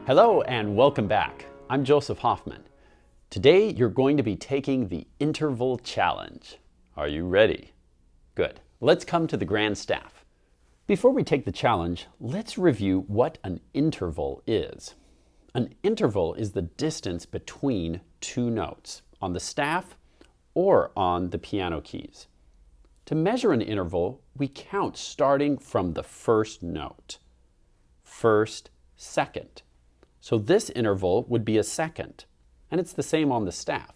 Hello and welcome back. I'm Joseph Hoffman. Today you're going to be taking the interval challenge. Are you ready? Good. Let's come to the grand staff. Before we take the challenge, let's review what an interval is. An interval is the distance between two notes on the staff or on the piano keys. To measure an interval, we count starting from the first note. First, second. So this interval would be a second, and it's the same on the staff.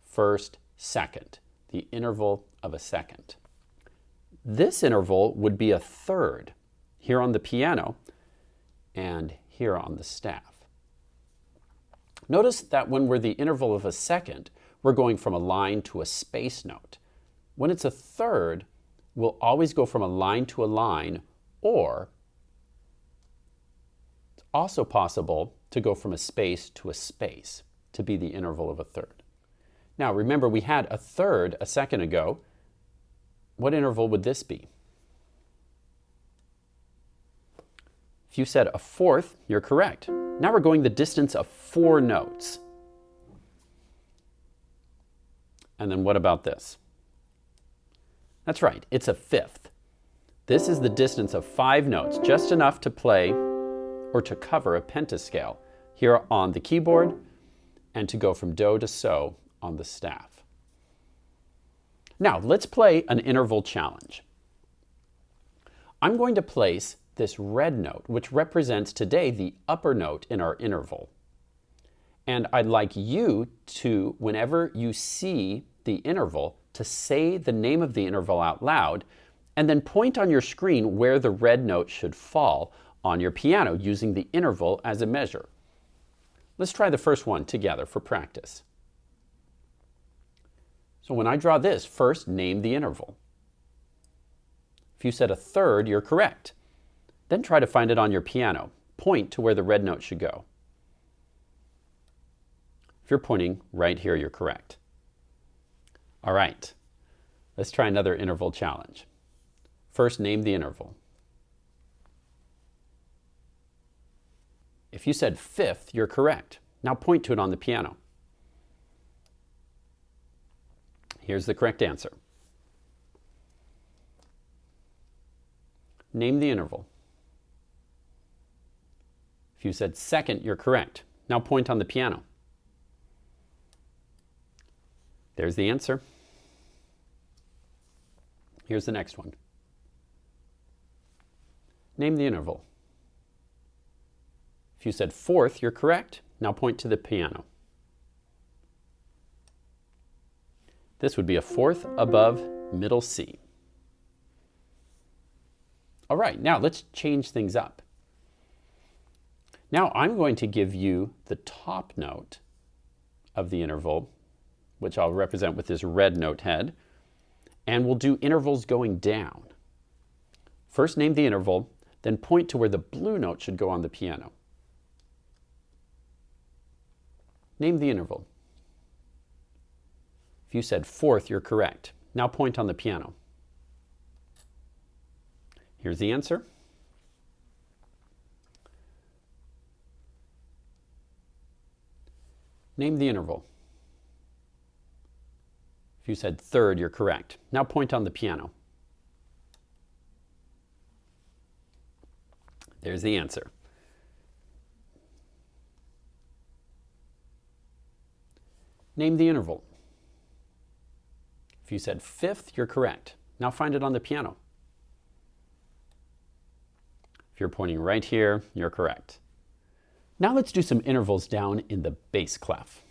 First, second, the interval of a second. This interval would be a third, here on the piano and here on the staff. Notice that when we're the interval of a second, we're going from a line to a space note. When it's a third, we'll always go from a line to a line, or it's also possible to go from a space to be the interval of a third. Now remember, we had a third a second ago. What interval would this be? If you said a fourth, you're correct. Now we're going the distance of 4 notes. And then what about this? That's right, it's a fifth. This is the distance of 5 notes, just enough to play or to cover a pentascale here on the keyboard and to go from do to so on the staff. Now let's play an interval challenge. I'm going to place this red note, which represents today the upper note in our interval. And I'd like you to, whenever you see the interval, to say the name of the interval out loud and then point on your screen where the red note should fall on your piano using the interval as a measure. Let's try the first one together for practice. So when I draw this, first name the interval. If you said a third, you're correct. Then try to find it on your piano. Point to where the red note should go. If you're pointing right here, you're correct. All right, let's try another interval challenge. First, name the interval. If you said fifth, you're correct. Now point to it on the piano. Here's the correct answer. Name the interval. If you said second, you're correct. Now point on the piano. There's the answer. Here's the next one. Name the interval. If you said fourth, you're correct. Now point to the piano. This would be a fourth above middle C. All right, now let's change things up. Now I'm going to give you the top note of the interval, which I'll represent with this red note head, and we'll do intervals going down. First name the interval, then point to where the blue note should go on the piano. Name the interval. If you said fourth, you're correct. Now point on the piano. Here's the answer. Name the interval. If you said third, you're correct. Now point on the piano. There's the answer. Name the interval. If you said fifth, you're correct. Now find it on the piano. If you're pointing right here, you're correct. Now let's do some intervals down in the bass clef.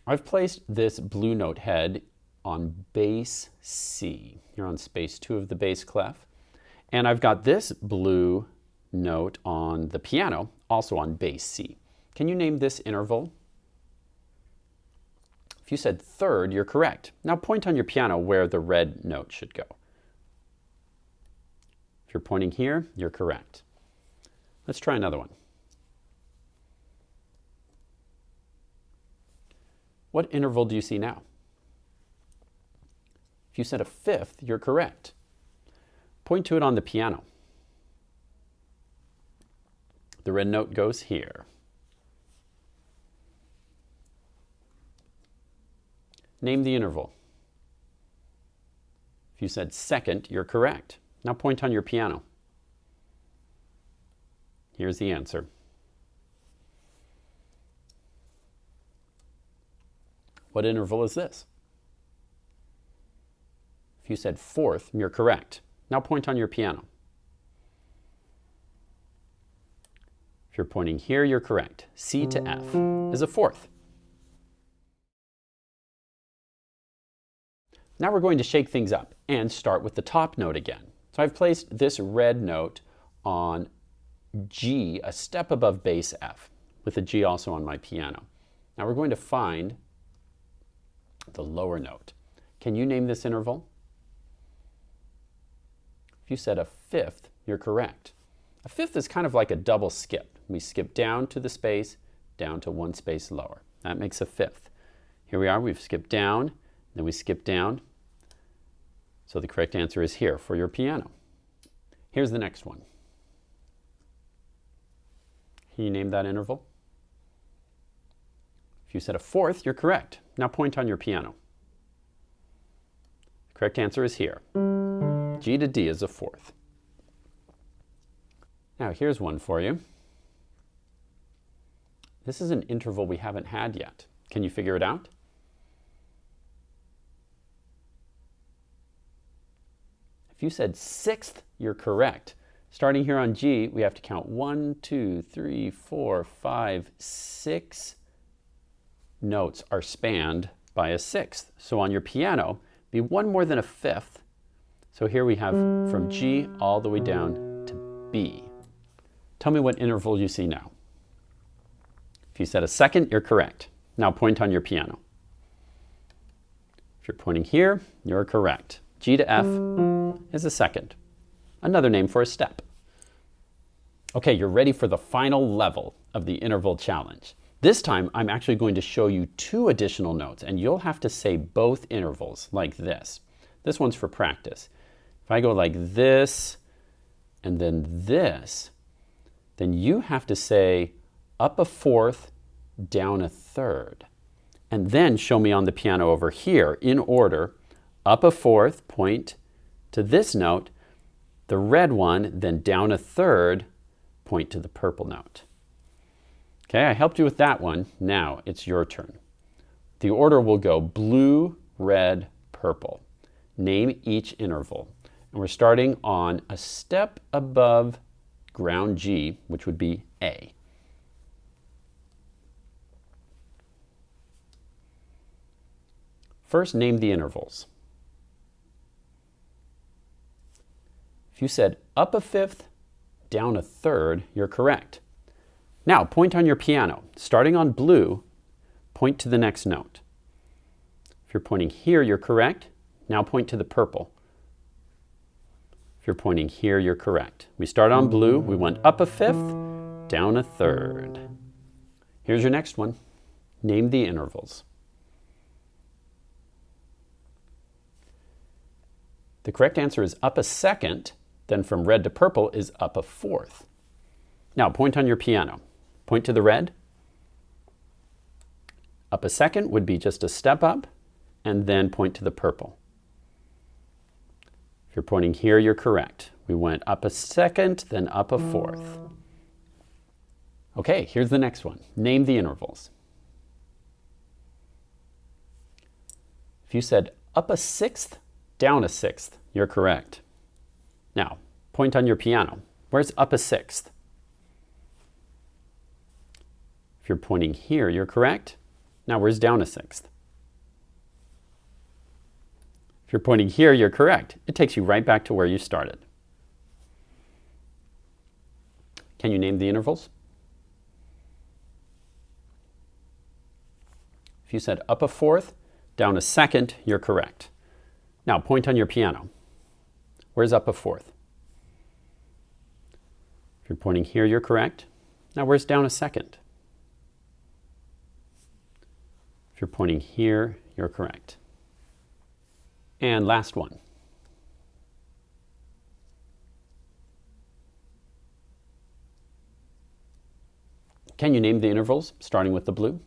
I've placed this blue note head on bass C. You're on space 2 of the bass clef. And I've got this blue note on the piano, also on bass C. Can you name this interval? If you said third, you're correct. Now point on your piano where the red note should go. If you're pointing here, you're correct. Let's try another one. What interval do you see now? If you said a fifth, you're correct. Point to it on the piano. The red note goes here. Name the interval. If you said second, you're correct. Now point on your piano. Here's the answer. What interval is this? If you said fourth, you're correct. Now point on your piano. If you're pointing here, you're correct. C to F is a fourth. Now we're going to shake things up and start with the top note again. So I've placed this red note on G, a step above bass F, with a G also on my piano. Now we're going to find the lower note. Can you name this interval? If you said a fifth, you're correct. A fifth is kind of like a double skip. We skip down to the space, down to one space lower. That makes a fifth. Here we are, we've skipped down, then we skip down. So the correct answer is here for your piano. Here's the next one. Can you name that interval? If you said a fourth, you're correct. Now point on your piano. The correct answer is here. G to D is a fourth. Now here's one for you. This is an interval we haven't had yet. Can you figure it out? If you said sixth, you're correct. Starting here on G, we have to count 1, 2, 3, 4, 5, 6 notes are spanned by a sixth. So on your piano, be one more than a fifth. So here we have from G all the way down to B. Tell me what interval you see now. If you said a second, you're correct. Now point on your piano. If you're pointing here, you're correct. G to F is a second. Another name for a step. Okay, you're ready for the final level of the interval challenge. This time, I'm actually going to show you 2 additional notes, and you'll have to say both intervals like this. This one's for practice. If I go like this, and then this, then you have to say up a fourth, down a third. And then show me on the piano over here, in order, up a fourth, point to this note, the red one, then down a third, point to the purple note. Okay, I helped you with that one. Now it's your turn. The order will go blue, red, purple. Name each interval. And we're starting on a step above ground G, which would be A. First, name the intervals. If you said up a fifth, down a third, you're correct. Now, point on your piano. Starting on blue, point to the next note. If you're pointing here, you're correct. Now point to the purple. If you're pointing here, you're correct. We start on blue, we went up a fifth, down a third. Here's your next one. Name the intervals. The correct answer is up a second, then from red to purple is up a fourth. Now point on your piano. Point to the red. Up a second would be just a step up, and then point to the purple. If you're pointing here, you're correct. We went up a second, then up a fourth. Okay, here's the next one. Name the intervals. If you said up a sixth, down a sixth, you're correct. Now, point on your piano. Where's up a sixth? If you're pointing here, you're correct. Now, where's down a sixth? If you're pointing here, you're correct. It takes you right back to where you started. Can you name the intervals? If you said up a fourth, down a second, you're correct. Now, point on your piano. Where's up a fourth? If you're pointing here, you're correct. Now, where's down a second? If you're pointing here, you're correct. And last one. Can you name the intervals, starting with the blue?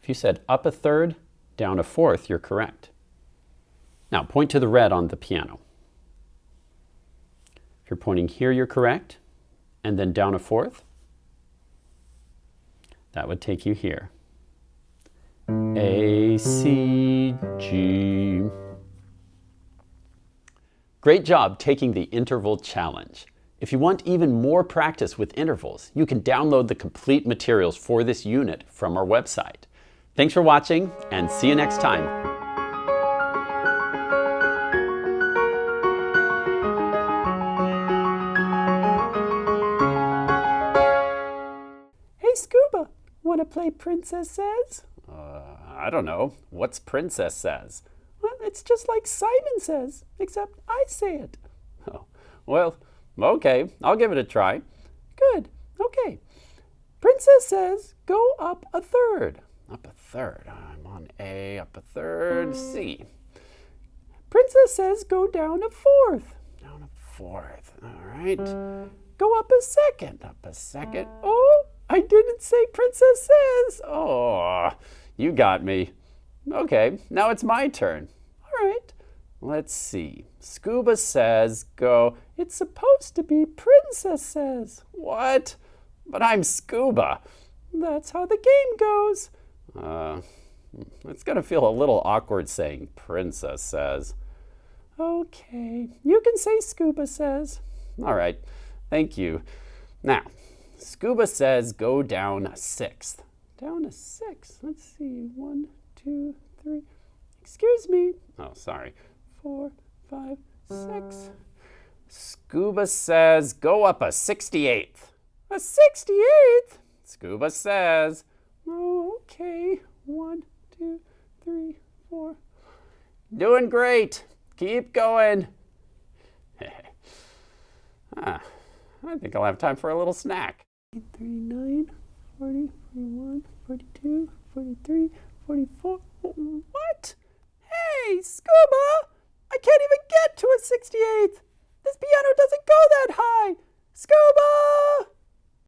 If you said up a third, down a fourth, you're correct. Now point to the red on the piano. If you're pointing here, you're correct. And then down a fourth, that would take you here. A, C, G. Great job taking the interval challenge. If you want even more practice with intervals, you can download the complete materials for this unit from our website. Thanks for watching, and see you next time. Hey, Scuba, want to play Princess Says? I don't know. What's Princess Says? Well, it's just like Simon Says, except I say it. Oh, well, okay, I'll give it a try. Good, okay. Princess says, go up a third. Up a third. I'm on A, up a third, C. Princess says, go down a fourth. Down a fourth. All right. Go up a second. Up a second. Oh, I didn't say Princess Says. Oh, you got me. Okay, now it's my turn. All right. Let's see. Scuba says go. It's supposed to be Princess Says. What? But I'm Scuba. That's how the game goes. It's going to feel a little awkward saying Princess Says. Okay, you can say Scuba Says. All right, thank you. Now, Scuba says go down a sixth. Down a sixth. Let's see. 1, 2, 3. Excuse me. Oh, sorry. 4, 5, 6. Scuba says go up a 68th. A 68th? Scuba says. Oh, okay. 1, 2, 3, 4. Doing great. Keep going. I think I'll have time for a little snack. 39, 40, 41.